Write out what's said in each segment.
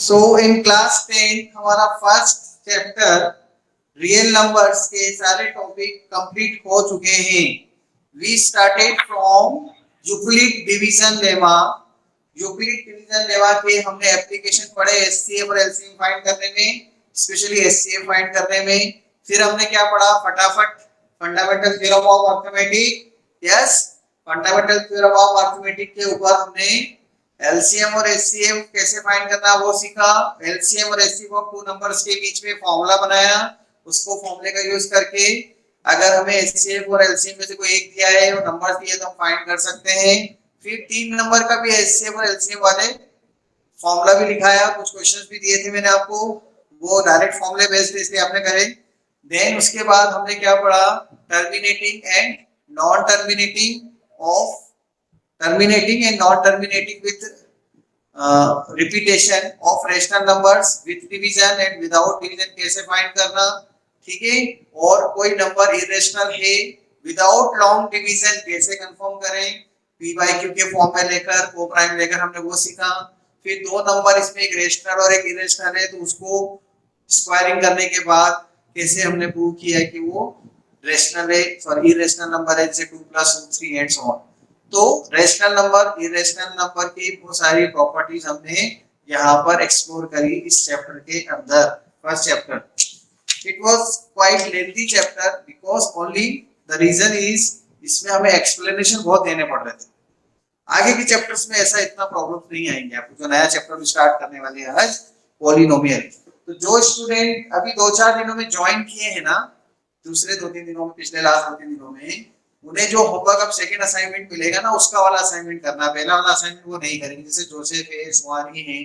So in class 10 हमारा first chapter real numbers के सारे टॉपिक कंप्लीट हो चुके हैं। We started from Euclid division lemma. Euclid division lemma के हमने एप्लीकेशन पढ़े एचसीएफ और एलसीएम फाइंड करने में, स्पेशली एचसीएफ फाइंड करने में। फिर हमने क्या पढ़ा फटाफट, fundamental theorem of arithmetic. Yes, fundamental theorem of arithmetic के ऊपर हमने एलसीएम और एचसीएफ कैसे फाइंड करना वो सीखा। एलसीएम और एचसीएफ ऑफ टू नंबर्स के बीच में फॉर्मूला बनाया, उसको फॉर्मूले का यूज करके अगर हमें एचसीएफ और एलसीएम में से कोई एक दिया है और नंबर दिए तो हम फाइंड कर सकते हैं। फिर तीन नंबर का भी एचसीएफ और एलसीएम वाले फॉर्मूला भी लिखाया, कुछ क्वेश्चंस भी दिए थे मैंने आपको, वो डायरेक्ट फॉर्मूले बेस्ड इसलिए आपने करे। देन उसके बाद हमने क्या पढ़ा, terminating and non terminating of, terminating and non terminating with repetition of rational numbers with division and without division कैसे फाइंड करना, ठीक है। और कोई नंबर इरेशनल है विदाउट लॉन्ग डिवीजन कैसे कंफर्म करें, p by q के फॉर्म में लेकर को प्राइम लेकर हमने वो सीखा। फिर दो नंबर इसमें एक रेशनल और एक इरेशनल है तो उसको स्क्वायरिंग करने के बाद कैसे हमने प्रूव किया है कि वो रेशनल है, सॉरी इरेशनल नंबर है, जैसे 2 + 3 एंड सो ऑन। तो रेशनल नंबर इरेशनल नंबर की बहुत सारी प्रॉपर्टीज हमने यहाँ पर एक्सप्लोर करी इस चैप्टर के अंदर, first chapter. It was quite lengthy chapter because only the reason is इसमें हमें एक्सप्लेनेशन बहुत देने पड़ रहे थे। आगे के चैप्टर्स में ऐसा इतना प्रॉब्लम्स नहीं आएंगे आपको, जो नया चैप्टर भी स्टार्ट करने वाले हैं आज पॉलिनोमियल। तो जो स्टूडेंट अभी 2-4 दिनों में ज्वाइन किए हैं ना, दूसरे 2-3 दिनों में, पिछले लास्ट 2-3 दिनों में, उन्हें जो होमवर्क अब सेकंड असाइनमेंट मिलेगा ना उसका वाला असाइनमेंट करना, पहला वाला असाइनमेंट वो नहीं करेंगे। जैसे जोसेफ है, सुहानी है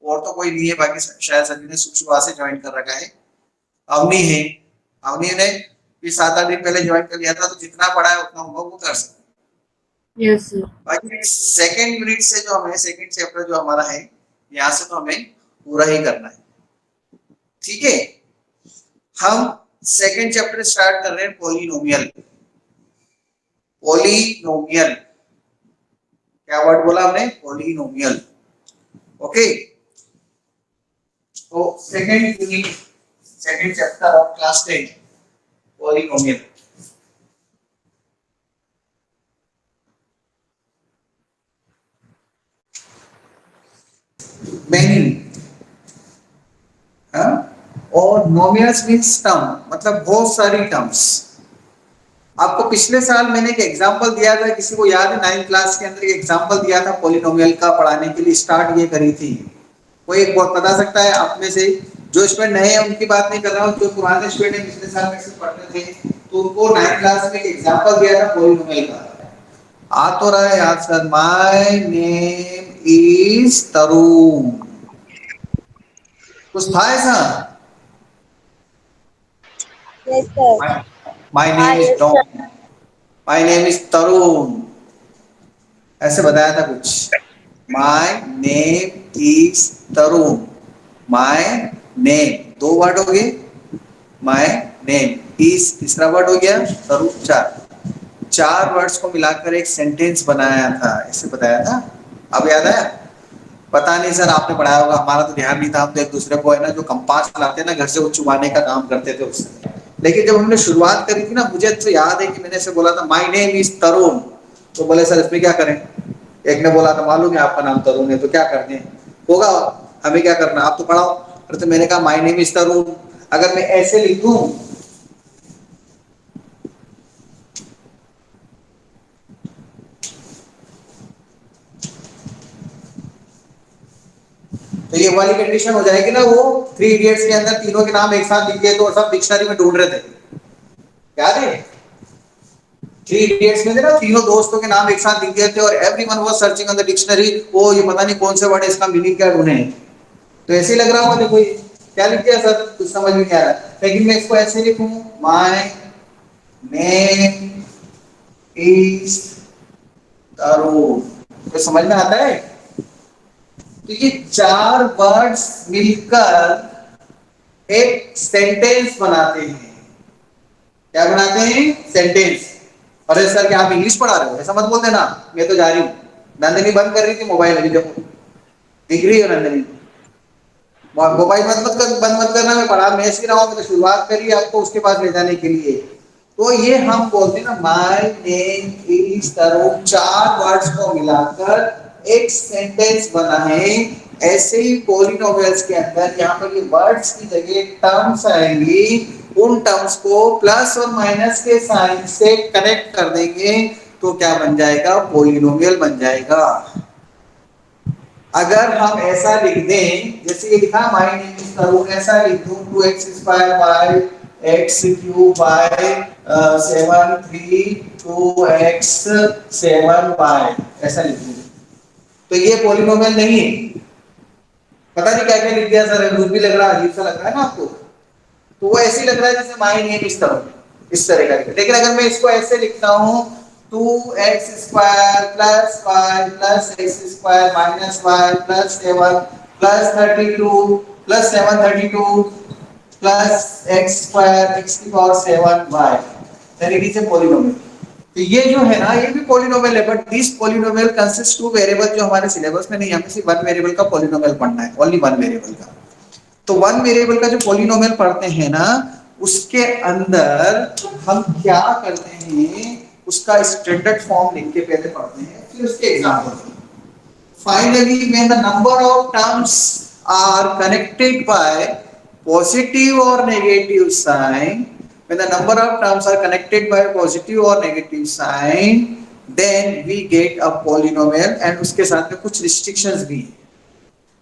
और तो कोई नहीं है, बाकी शायद सभी ने सुबह से ज्वाइन कर रखा है। अवनी है, अवनी ने भी 7-8 दिन पहले ज्वाइन कर लिया था, तो जितना पढ़ा है उतना होमवर्क वो कर सकते हैं। Yes sir. बाकी सेकंड यूनिट से जो हमें सेकंड चैप्टर जो हमारा है यहाँ से तो हमें पूरा ही करना है, ठीक है। हम सेकंड चैप्टर स्टार्ट कर रहे हैं पॉलिनोमियल। पॉलिनोमियल क्या वर्ड बोला हमने, पॉलिनोमियल, ओके। तो second unit, second chapter of class 10 polynomial. Many और नोमिनल्स मींस टर्म, मतलब बहुत सारी टर्म्स। आपको पिछले साल मैंने एक एग्जांपल दिया था, किसी को याद है 9th क्लास के अंदर एक एग्जांपल दिया था पॉलिनोमियल का, पढ़ाने के लिए स्टार्ट ये करी थी। कोई एक बहुत बता सकता है आप में से, जो स्टूडेंट नए हैं उनकी बात नहीं कर रहा हूँ, जो पुराने स्टूडेंट पिछले साल में से पढ़ते थे तो उनको 9th क्लास में एक एग्जांपल दिया था पॉलिनोमियल का। आ तो रहा है याद sir, my name is Tarun, कुछ था ऐसा? Yes sir. My name is Don, my name is Tarun, ऐसे बताया था कुछ। My name is Tarun, my name दो वर्ड हो गए, माय नेम इज तीसरा वर्ड हो गया, तरुण चार वर्ड्स को मिलाकर एक सेंटेंस बनाया था, ऐसे बताया था। अब याद आया? पता नहीं सर आपने पढ़ाया होगा, हमारा तो ध्यान नहीं था। हम तो एक दूसरे को है ना जो कंपास लाते ना घर से, वो चुमाने का काम करते थे उससे। लेकिन जब हमने शुरुआत करी थी ना, मुझे तो याद है कि मैंने ऐसे बोला था माय नेम इज तरुण, तो बोले सर इसमें क्या करें। एक ने बोला था मालूम है आपका नाम तरुण है तो क्या करते हैं, होगा हमें क्या करना, आप तो पढ़ाओ। अरे तो मैंने कहा माय नेम इज तरुण, अगर मैं ऐसे लिख दूं तो ये वाली कंडीशन हो जाएगी ना, वो 3 इडियट्स के अंदर तीनों के नाम एक साथ लिख दिए तो सब डिक्शनरी में ढूंढ रहे थे, याद है? 3 इडियट्स में थे ना, तीनों दोस्तों के नाम एक साथ लिख दिए थे और everyone was searching on the dictionary, वो ये पता नहीं कौन से वर्ड है, इसका मीनिंग क्या ढूंढे। तो ऐसे लग रहा होगा, कोई क्या लिख दिया सर, कुछ समझ में नहीं आ रहा, लेकिन मैं इसको ऐसे लिखूं माय नेम इज तरुण, तो समझ में आता है। तो ये 4 वर्ड्स मिलकर एक सेंटेंस बनाते हैं। क्या बनाते हैं? सेंटेंस। अरे सर क्या आप इंग्लिश पढ़ा रहे हो, ऐसा मत बोल देना, मैं तो जा रही हूँ। नंदिनी बंद कर रही थी मोबाइल, अभी देखो दिख रही है नंदिनी, मोबाइल बंद मत करना, मैं पढ़ा मैं ऐसे ही रहा हूँ, मैंने शुरुआत करी आपको उसके पास ले जाने के लिए। तो ये हम बोलते हैं ना, माय नेम इज तरुण, चार वर्ड्स को मिलाकर एक सेंटेंस बना है। ऐसे ही पॉलिनोमियल्स के अंदर यहाँ पर ये वर्ड्स की जगह टर्म्स आएंगी, उन टर्म्स को प्लस और माइनस के साइन से कनेक्ट कर देंगे तो क्या बन जाएगा, पॉलिनोमियल बन जाएगा। अगर हम ऐसा लिख दें, जैसे ये लिखा माय नेम इज तरुण, ऐसा लिख दूं 2x square by x cube by 7 3 2x 7 by, ऐसा लिख दूं तो ये पॉलिनोमियल नहीं है। पता नहीं क्या क्या लिख दिया सर, ग्रुप भी लग रहा है, अजीब सा लग रहा है ना आपको। तो वो ऐसे ही लग रहा है जैसे माय नेम इज तरुण, इस तरह का। लेकिन अगर मैं इसको ऐसे लिखता हूं 2x square plus y plus x square minus y plus 7 plus 32 plus 732 plus x square x की power 7y, then it is a polynomial. तो ये जो है ना, ये भी पॉलिनोमियल है, but this polynomial consist to variable, जो हमारे सिलेबस में नहीं, हमें सिर्फ वन वेरिएबल का पॉलिनोमियल पढ़ना है, ओनली वन वेरिएबल का। तो वन वेरिएबल का जो पॉलिनोमियल पढ़ते हैं ना, उसके अंदर हम क्या करते हैं, उसका स्टैंडर्ड फॉर्म लिख के पहले पढ़ते हैं, फिर उसके example. Finally, when the number of terms are connected by positive or negative sign, when the number of terms are connected by positive or negative sign, then we get a polynomial, and उसके साथ में कुछ restrictions भी हैं।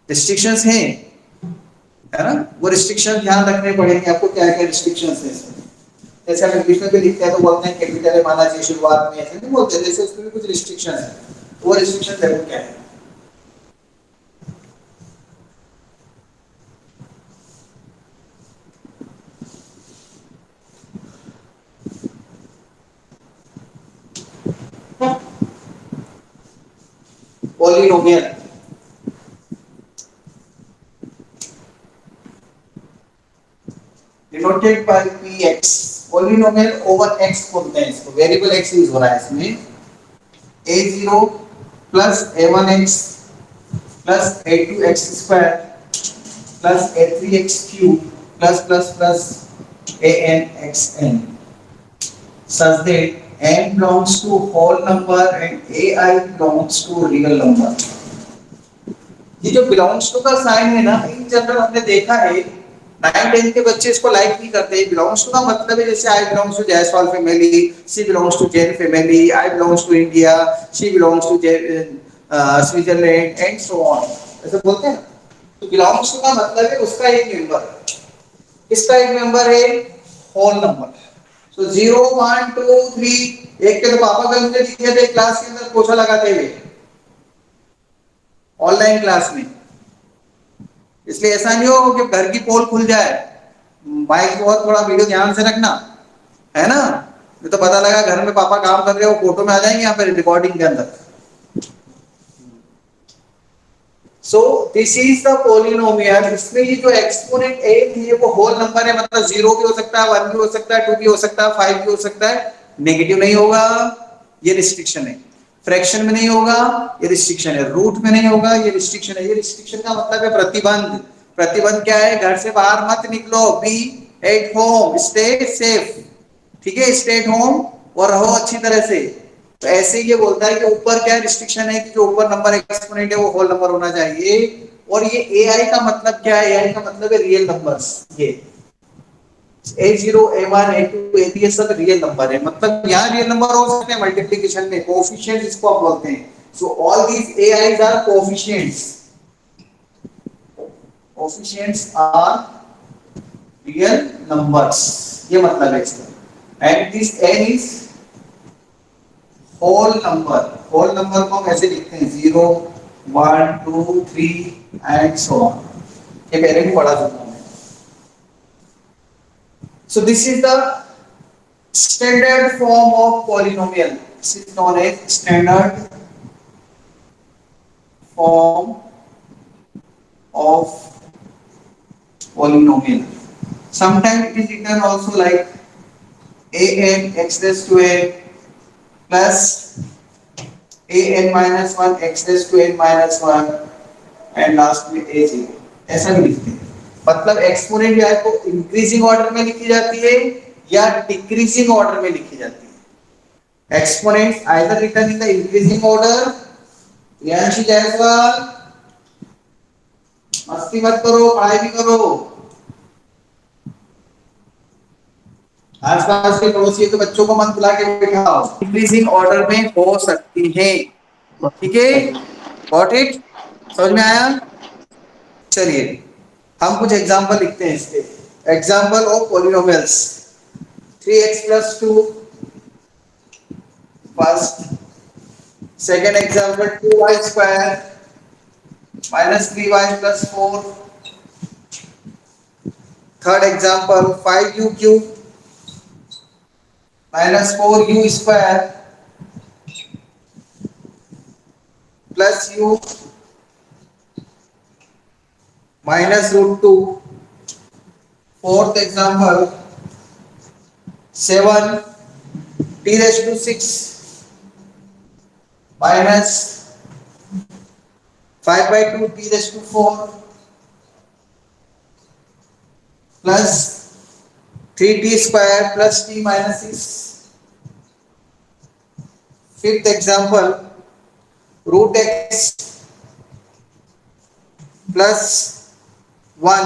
restrictions हैं, है ना, वो restrictions ध्यान रखने पड़ेंगे आपको, क्या क्या restrictions हैं इसमें। जैसे हम इंग्लिश में भी लिखते हैं तो बोलते हैं कैपिटल है माना चाहिए शुरुआत में, ऐसे नहीं बोलते, जैसे उसमें भी कुछ restrictions हैं। वो restrictions देखो क्या है। Polynomial denoted by px, polynomial over x बोलते हैं इसको, वेरिएबल x यूज हो रहा है इसमें। a0 plus a1x plus a2x square plus a3x cube plus plus plus anxn, such that n belongs to whole number and ai belongs to real number। ये जो belongs to का sign है ना, in general हमने देखा है 9 10 के बच्चे इसको लाइक नहीं करते। बिलोंग्स टू का मतलब है जैसे I belongs to Jaiswal family, she belongs to Jain family, I belongs to India, she belongs to Switzerland and so on, ऐसे बोलते हैं। तो बिलोंग्स टू का मतलब है उसका एक मेंबर, किसका एक मेंबर है, होल नंबर। सो 0 1 2 3, एक के तो पापा कल मुझे दिखे थे क्लास के अंदर पोछा लगाते हुए ऑनलाइन क्लास में। इसलिए ऐसा नहीं हो कि घर की पोल खुल जाए। माइक बहुत थोड़ा वीडियो ध्यान से रखना, है ना, ये तो पता लगा घर में पापा काम कर रहे हो, फोटो में आ जाएंगे यहाँ पे रिकॉर्डिंग के अंदर। सो दिस इज द पॉलिनोमियल। इसमें ये जो एक्सपोनेंट a थी वो होल नंबर है, मतलब 0 भी हो सकता है, 1 भी हो सकता है, 2 भी हो सकता है, 5 भी हो सकता है, नेगेटिव नहीं होगा, ये रिस्ट्रिक्शन है। फ्रैक्शन में नहीं होगा, ये रिस्ट्रिक्शन है। रूट में नहीं होगा, ये रिस्ट्रिक्शन है। ये रिस्ट्रिक्शन का मतलब है प्रतिबंध। प्रतिबंध क्या है, घर से बाहर मत निकलो, be at home, stay safe, ठीक है, स्टे एट होम और रहो अच्छी तरह से। तो ऐसे ये बोलता है कि ऊपर क्या रिस्ट्रिक्शन है कि जो ऊपर नंबर एक्सपोनेंट है वो होल नंबर होना चाहिए। और ये ai का मतलब क्या है, ai का मतलब है रियल नंबर्स। ये a0 a1 a2 a3 ये सब रियल नंबर है, मतलब यहाँ रियल नंबर हो सकते हैं मल्टीप्लिकेशन में, कोएफिशिएंट्स इसको आप बोलते हैं। So all these ai's are coefficients, coefficients are real numbers, ये मतलब है इसका। And this n is whole number. Whole number को हम ऐसे लिखते हैं 0 1 2 3 एंड सो ऑन, ये पहले भी पढ़ा चुका हूं। So this is the standard form of polynomial, this is known as standard form of polynomial. Sometimes it is written also like an x raised to a plus an minus 1 x raised to n minus 1 and last में a0। ऐसा भी लिखते हैं। मतलब exponent या तो increasing order में लिखी जाती है या डिक्रीजिंग ऑर्डर में लिखी जाती है। Exponent either written in the increasing order. Priyanshi Jaiswal, मस्ती मत करो, पढ़ाई भी करो। आसपास के पड़ोसी के बच्चों को मत बुला के बिठाओ। इंक्रीजिंग ऑर्डर में हो सकती है। ठीक है, गॉट इट? समझ में आया? चलिए हम कुछ एग्जांपल लिखते हैं इसके। Example of polynomials. 3x plus 2 first. Second example 2y square minus 3y plus 4. Third example 5u cube minus 4u square plus u minus root 2. Fourth example 7 t raised to 6 minus 5 by 2 t raised to 4 plus 3t square plus t minus 6. Fifth example root x plus 1.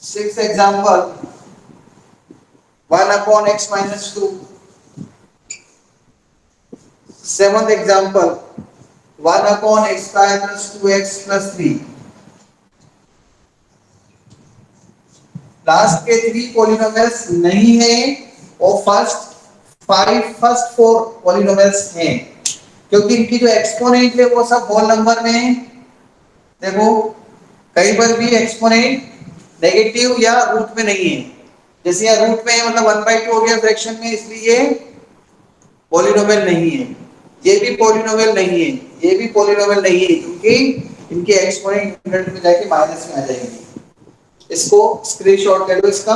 Sixth example 1 upon x minus 2. Seventh example 1 upon x square plus 2x plus 3. Last के 3 polynomials नहीं है और first 4 polynomials हैं, क्योंकि इनकी जो exponent है वो सब होल नंबर में है। देखो कहीं पर भी एक्सपोनेंट नेगेटिव या रूट में नहीं है। जैसे यहाँ रूट में है मतलब 1/2 हो गया फ्रैक्शन में, इसलिए ये पॉलिनोमियल नहीं है। ये भी पॉलिनोमियल नहीं है, ये भी पॉलिनोमियल नहीं है, क्योंकि इनके एक्सपोनेंट यूनिट में जाके माइनस में आ जाएंगे। इसको स्क्रीनशॉट कर लो इसका।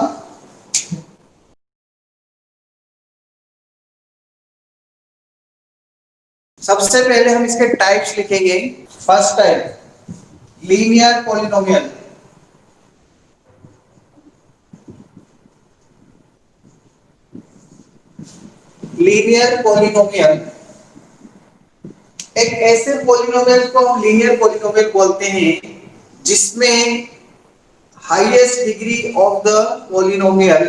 सबसे पहले हम इसके टाइप्स लिखेंगे। First type linear polynomial. Linear polynomial एक ऐसे पॉलिनोमियल को हम लीनियर पॉलिनोमियल बोलते हैं जिसमें highest degree of the polynomial,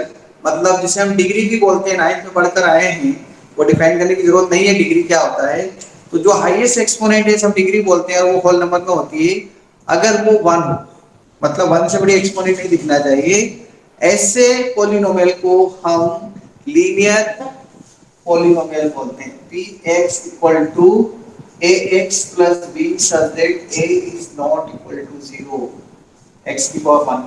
मतलब जिसे हम डिग्री भी बोलते हैं, 9th में पढ़कर आए हैं, वो डिफाइन करने की जरूरत नहीं है डिग्री क्या होता है। तो जो हाईएस्ट एक्सपोनेंट है हम डिग्री बोलते हैं, वो होल नंबर में होती है अगर वो 1 हो, मतलब 1 से बड़ी एक्सपोनेंट नहीं दिखना चाहिए। ऐसे पॉलिनोमियल को हम लीनियर पॉलिनोमियल बोलते हैं। px equal to ax plus b such that a is not equal to 0, x की पावर 1।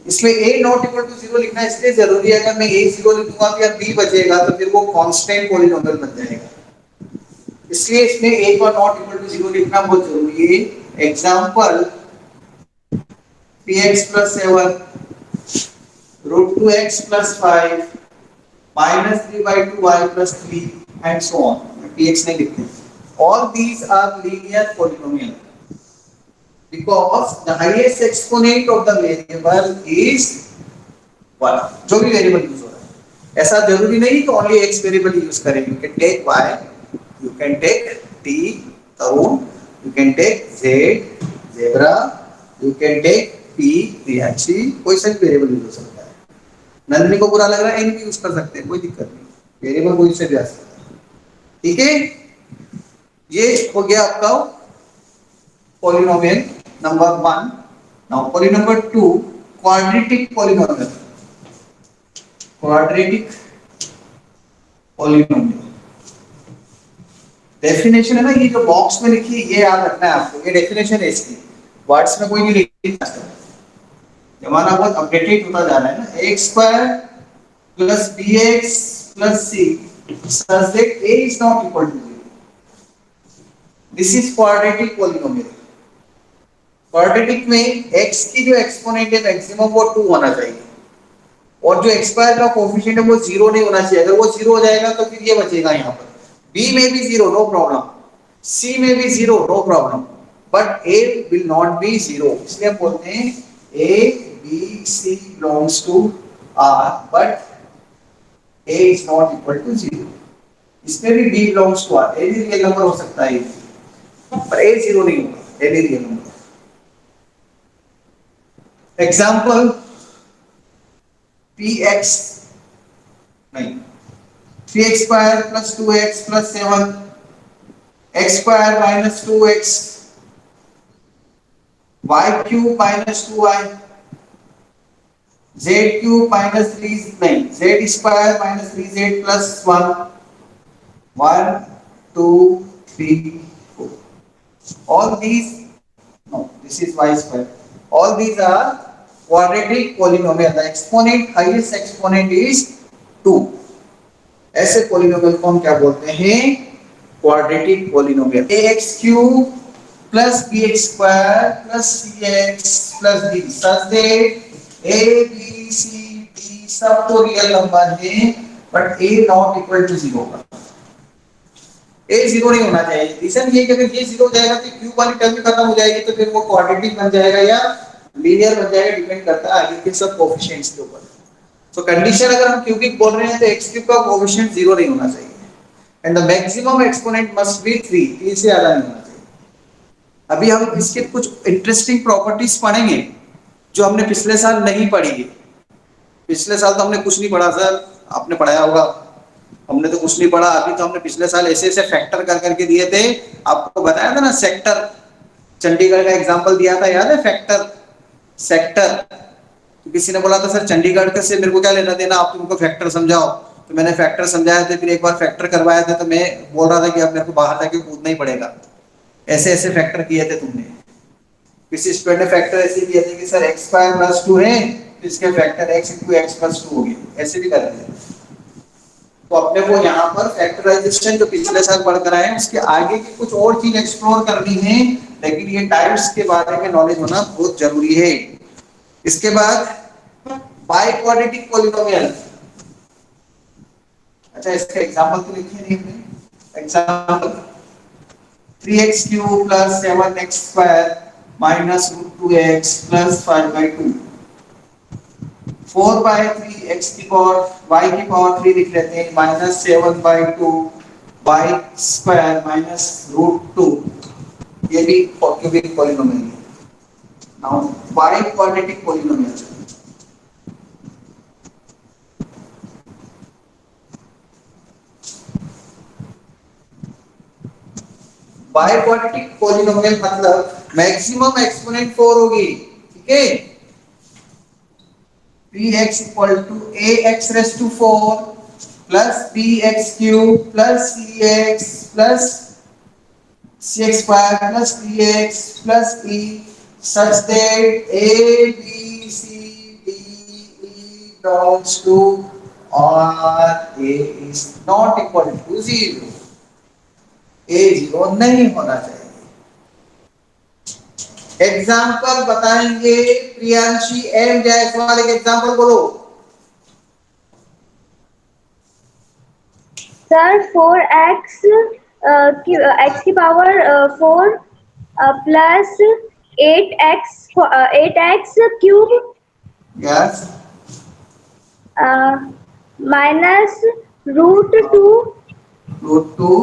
इसमें a not equal to 0 लिखना इसलिए जरूरी है, अगर मैं a 0 लिखूंगा तो या b बचेगा तो फिर वो कांस्टेंट पॉलिनोमियल बन जाएगा, इसलिए इसमें a को not equal to 0 लिखना बहुत जरूरी है। Example px plus 7 root 2x plus 5 minus 3 by 2y plus 3 and so on। px नहीं लिखते। All these are linear polynomial because the highest exponent of the variable is 1। जो भी variable use हो रहा है, ऐसा जरूरी नहीं कि ओनली x वेरिएबल यूज करें। You can take y, you can take t Tarun, you can take z zebra, you can take p Priyanshi, कोई सा भी वेरिएबल यूज हो सकता है। नंदनी को बुरा लग रहा है, n भी यूज कर सकते हैं, कोई दिक्कत नहीं, वेरिएबल कोई से भी आ सकता है। ठीक है, ये हो गया आपका polynomial number 1। Now polynomial number 2 quadratic polynomial. Quadratic polynomial definition है ना, ये जो बॉक्स में लिखी है ये याद रखना है आपको, ये डेफिनेशन है इसकी, वर्ड्स में कोई नहीं लिखना है। जमाना बहुत अपडेटेड होता जा रहा है ना। x square plus bx plus c such that a is not equal to 0, this is quadratic polynomial. Quadratic में x की जो एक्सपोनेंट है मैक्सिमम वो 2 होना चाहिए, और जो x स्क्वायर का कोएफिशिएंट है वो 0 नहीं होना चाहिए। अगर वो 0 हो जाएगा तो फिर ये बचेगा यहाँ पर, b में भी 0 नो प्रॉब्लम, c में भी 0 no problem, but a will not be zero, इसलिए हम बोलते हैं a b c belongs to R but a is not equal to zero. इसमें भी b belongs to R, a भी रियल नंबर हो सकता है पर ए जीरो नहीं होगा, ए भी real number. Example P x नहीं, 3x² plus 2x plus 7 x square minus 2x y cube minus 2y z cube minus 3 नहीं, z square minus 3z plus 1 1 2 3 4 all these, no, this is y square, all these are quadratic polynomial, the exponent highest exponent is 2, ऐसे polynomial को हम क्या बोलते हैं, quadratic polynomial. ax cube plus bx square plus cx plus d such that a b c d सब तो real number है but a not equal to 0 होगा, a 0 नहीं होना चाहिए। रीजन ये कि अगर ये 0 हो जाएगा तो क्यूब वाली टर्म भी खत्म हो जाएगी, तो फिर वो क्वाड्रेटिक बन जाएगा या लीनियर बन जाएगा, डिपेंड करता है आगे के सब कोएफिशिएंट्स के ऊपर। तो कंडीशन अगर हम क्यूबिक बोल रहे हैं तो x क्यूब का कोएफिशिएंट 0 नहीं होना चाहिए and the maximum exponent must be 3, 3 से ज्यादा नहीं होना चाहिए। अभी हम इसके कुछ इंटरेस्टिंग प्रॉपर्टीज पढ़ेंगे जो हमने पिछले साल नहीं पढ़ी है। पिछले साल तो हमने कुछ नहीं पढ़ा सर, आपने पढ़ाया होगा, हमने तो कुछ नहीं पढ़ा। अभी तो हमने पिछले साल ऐसे ऐसे फैक्टर कर करके दिए थे, आपको बताया था ना सेक्टर, चंडीगढ़ का एग्जांपल दिया था, याद है फैक्टर सेक्टर। तो किसी ने बोला था सर चंडीगढ़ का से मेरे को क्या लेना देना, आप तुमको फैक्टर समझाओ, तो मैंने फैक्टर समझाया था, फिर एक बार फैक्टर करवाया था तो मैं बोल रहा था कि अब मेरे को बाहर जाके कूदना ही पड़ेगा, ऐसे ऐसे फैक्टर किए थे तुमने। किसी स्टूडेंट ने फैक्टर ऐसे किए थे कि सर x स्क्वायर प्लस 2 है तो इसके factor x into x plus 2 हो गए, ऐसे भी कर रहे थे। तो अपने को यहाँ पर फैक्टराइजेशन जो पिछले साल पढ़ कर आए हैं उसके आगे की कुछ और चीज एक्सप्लोर करनी है, लेकिन ये टाइप्स के बारे में नॉलेज होना बहुत जरूरी है। इसके बाद बाइक्वाड्रेटिक पॉलिनोमियल, अच्छा इसका एग्जांपल तो लिखे नहीं हमने। Example 3x cube plus 7x square minus root 2x plus 5/2 4/3 x की पावर y की पावर 3 लिख लेते हैं minus 7/2 y square minus root 2, ये भी क्यूबिक पॉलिनोमियल है। Now biquadratic polynomial, biquadratic polynomial मतलब मैक्सिमम एक्सपोनेंट 4 होगी, ठीक है। px equal to ax raise to 4 plus bx cube plus cx plus cx square plus dx plus e such that a b c d e belongs to or a is not equal to 0, a 0 नहीं होना चाहिए। Example बताएंगे Priyanshi M Jaiswal, एक example बोलो। Sir 4x x की power 4 plus 8x cube yes minus root 2 root 2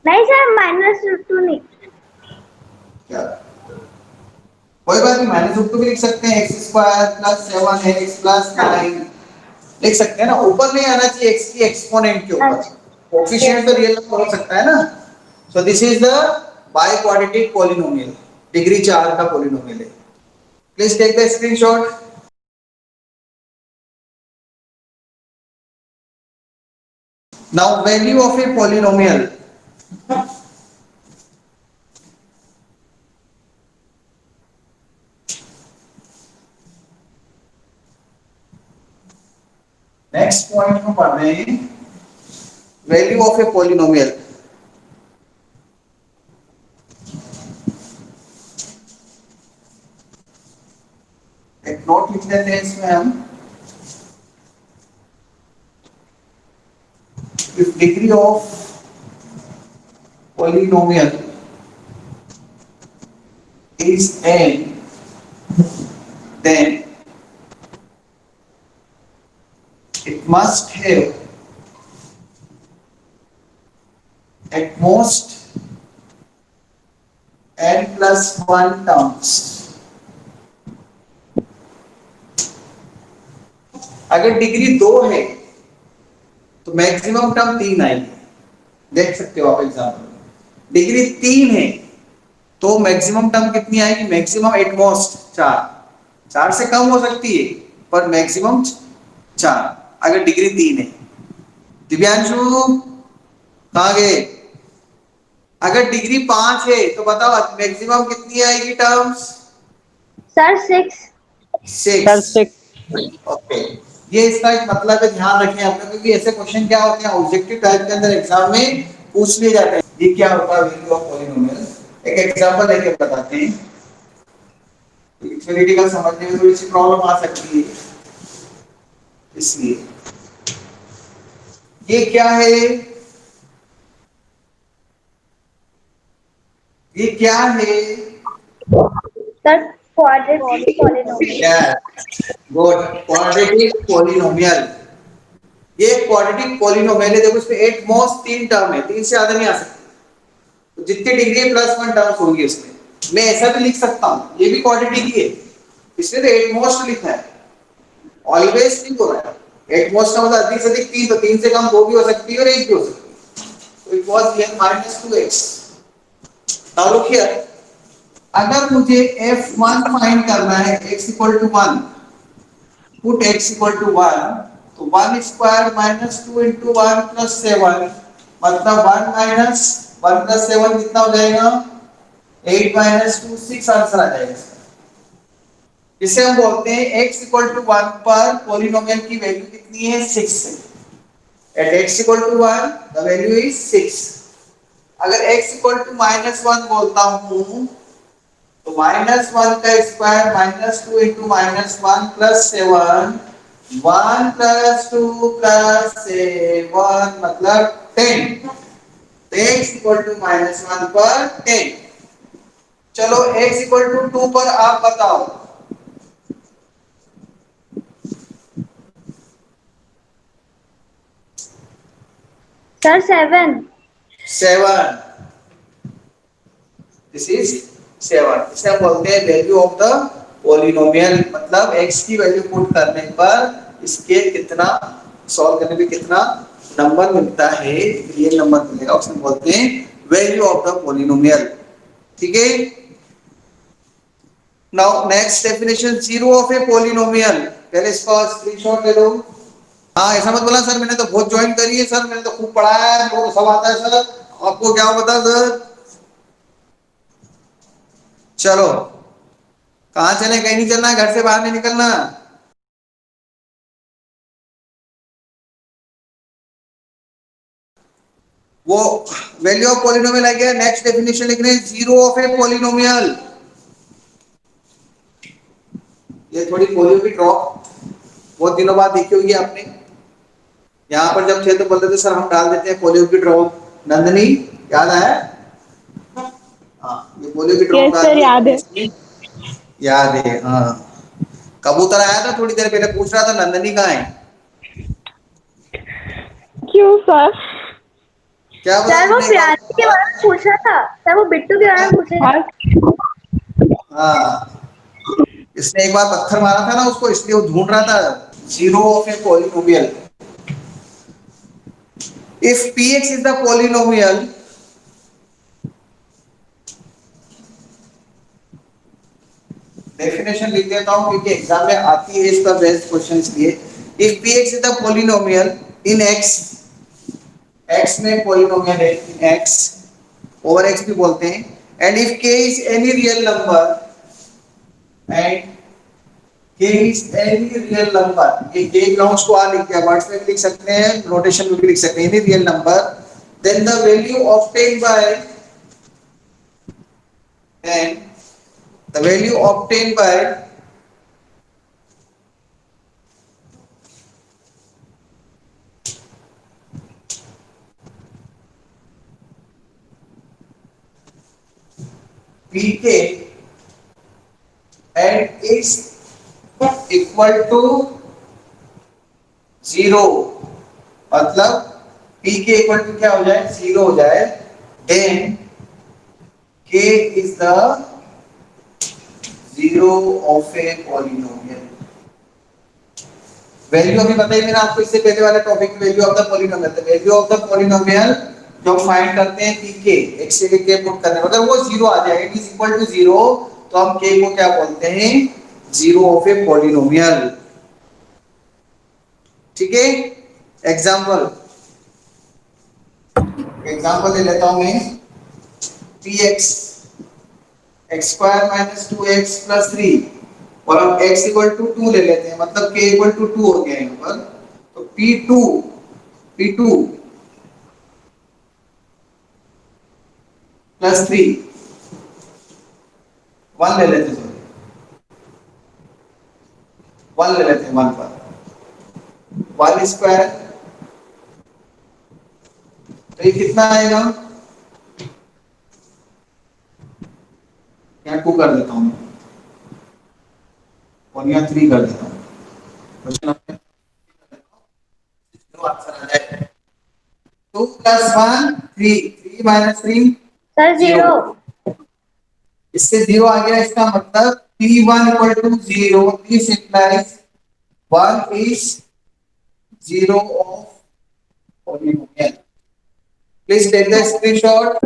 नहीं sir minus root 2 नहीं, क्या, कोई बात नहीं, माइनस रूट 2 भी लिख सकते हैं, x square plus 7x plus 9 लिख सकते हैं ना, ऊपर नहीं आना चाहिए x की एक्सपोनेंट के ऊपर, कोएफिशिएंट तो रियल नंबर हो सकता है ना। So this is the biquadratic polynomial, degree 4 का पॉलिनोमियल है। Please take the screenshot. Now value of a polynomial, next point में पढ़ रहे हैं वैल्यू ऑफ ए पॉलिनोमियल। एक नोट लिख लेते हैं इसमें हम, if degree of polynomial is n, then it must have at most n plus 1 terms. अगर डिग्री 2 है तो मैक्सिमम टर्म 3 आएगी, देख सकते हो आप एग्जाम्पल। डिग्री 3 है तो मैक्सिमम टर्म कितनी आएगी? मैक्सिमम एट मोस्ट 4, 4 से कम हो सकती है पर मैक्सिमम 4 अगर डिग्री 3 है। दिव्यांशु कहाँ गए? अगर डिग्री 5 है तो बताओ मैक्सिमम कितनी आएगी टर्म्स? सर 6। सर 6। 6। ओके, ये इसका एक मतलब है, ध्यान रखें आप लोग, क्योंकि ऐसे क्वेश्चन क्या होते हैं ऑब्जेक्टिव टाइप के अंदर एग्जाम में पूछ लिए जाते हैं। ये क्या होता है वैल्यू ऑफ पॉलिनोमियल? एक एग्जांपल लेके बताते हैं, थ्योरेटिकल समझने में थोड़ी सी प्रॉब्लम आ सकती है, इसलिए ये क्या है? ये क्या है? Sir quadratic polynomial. Good, quadratic polynomial. ये क्वाड्रेटिक पॉलिनोमियल है। देखो इसमें एट मोस्ट 3 टर्म है, 3 से ज्यादा नहीं आ सकती, तो जितनी डिग्री प्लस 1 टर्म्स होंगी इसमें। मैं ऐसा भी लिख सकता हूं, ये भी क्वाड्रेटिक ही है, इसलिए तो एट मोस्ट लिखा है, ऑलवेज नहीं हो रहा है। एट मोस्ट का मतलब अधिक से अधिक 3, तो 3 से कम 2 भी हो सकती है और 1 भी हो सकती है। तो it was here -2x। Now look here, अगर मुझे f1 फाइंड करना है x equal to 1, put x equal to 1, तो 1 स्क्वायर माइनस 2 इंटू 1 प्लस 7, मतलब 1 माइनस 1 प्लस 7 कितना हो जाएगा? 8 माइनस 2 6 आंसर आ जाएगा। इसे हम बोलते हैं x इक्वल टू 1 पर पॉलिनोमियल की वैल्यू कितनी है? 6 है। At x equal to 1 the value is 6। अगर x इक्वल टू -1 बोलता हूं तो -1 का square -2 into -1 plus 7, 1 plus 2 plus 7 मतलब 10। तो x इक्वल टू -1 पर 10। चलो x इक्वल टू 2 पर आप बताओ। सर 7। 7, this is 7। इसे हम बोलते हैं वैल्यू ऑफ द पॉलिनोमियल, मतलब x की वैल्यू पुट करने पर इसके कितना, सॉल्व करने पे कितना नंबर मिलता है, रियल नंबर मिलेगा, उसे बोलते हैं वैल्यू ऑफ द पॉलिनोमियल। ठीक है। Now next definition, zero of a polynomial. पहले इसका स्क्रीनशॉट ले लो। हाँ, ऐसा मत बोला सर मैंने तो बहुत ज्वाइन करी है सर, मैंने तो खूब पढ़ाया है, मेरे को सब आता है सर, आपको क्या बता सर? चलो, कहां चले? कहीं नहीं चलना, घर से बाहर नहीं निकलना। वो वैल्यू ऑफ पॉलिनोमियल आ गया। नेक्स्ट डेफिनेशन लिख रहे हैं, जीरो ऑफ ए पॉलिनोमियल। ये थोड़ी पोलियो की ड्रॉप बहुत दिनों बाद देखी होगी आपने। यहाँ पर जब थे तो बोलते थे सर हम डाल देते हैं पोलियो की ड्रॉप। नंदनी याद आया? हाँ, ये पोलियो की ड्रॉप यस डाल सर, दी याद हमने है। इसमें। याद है, हाँ। कबूतर आया था थोड़ी देर पहले, पूछ रहा था नंदनी कहाँ है। क्यों सर? क्या पता, सर वो तुमने एक बार प्रियांशी के बारे में पूछ रहा था। सर वो बिट्टू के बारे में पूछ रहा था। हाँ, इसने एक बार पत्थर मारा था ना उसको, इसलिए वो ढूंढ रहा था zero of a polynomial. If px is the polynomial, definition लिख देता हूं क्योंकि एग्जाम में आती है इसका बेस्ट क्वेश्चन, इसलिए if px is the polynomial in x, x में पॉलिनोमियल है इन x, ओवर x भी बोलते हैं, and if k is any real number, and k is any real number, ये k बिलोंग्स टू r लिख दिया, words में भी लिख सकते हैं, नोटेशन में भी लिख सकते हैं, any real number, then the value obtained by, then the value obtained by pk and is equal to 0, मतलब pk इक्वल टू क्या हो जाए, 0 हो जाए, then k is the zero of a polynomial। Value अभी बताई मैंने आपको इससे पहले वाले टॉपिक में, value of the polynomial. The value of the polynomial जो फाइंड करते हैं pk, x से k पुट करने मतलब वो 0 आ जाएगा, इट इज इक्वल टू 0, तो हम k को क्या बोलते हैं, जीरो ऑफ ए पॉलिनोमियल। ठीक है, एग्जांपल एग्जांपल ले लेता हूं मैं, px x square minus 2x plus 3, और हम x इक्वल टू 2 ले लेते हैं, मतलब k इक्वल टू 2 हो गया यहाँ पर। तो p2 प्लस 3 1 ले लेते हैं, सॉरी 1 ले लेते हैं, 1 पर 1 स्क्वायर, तो ये कितना आएगा, यहाँ 2 कर देता हूँ और यहाँ 3 कर देता हूँ, क्वेश्चन अपने जो आंसर आ जाए 2 प्लस 1 3, 3 माइनस 3 सर 0। 0, इससे 0 आ गया, इसका मतलब p1 equal to 0, this implies 1 is 0 of polynomial. Please take the screenshot.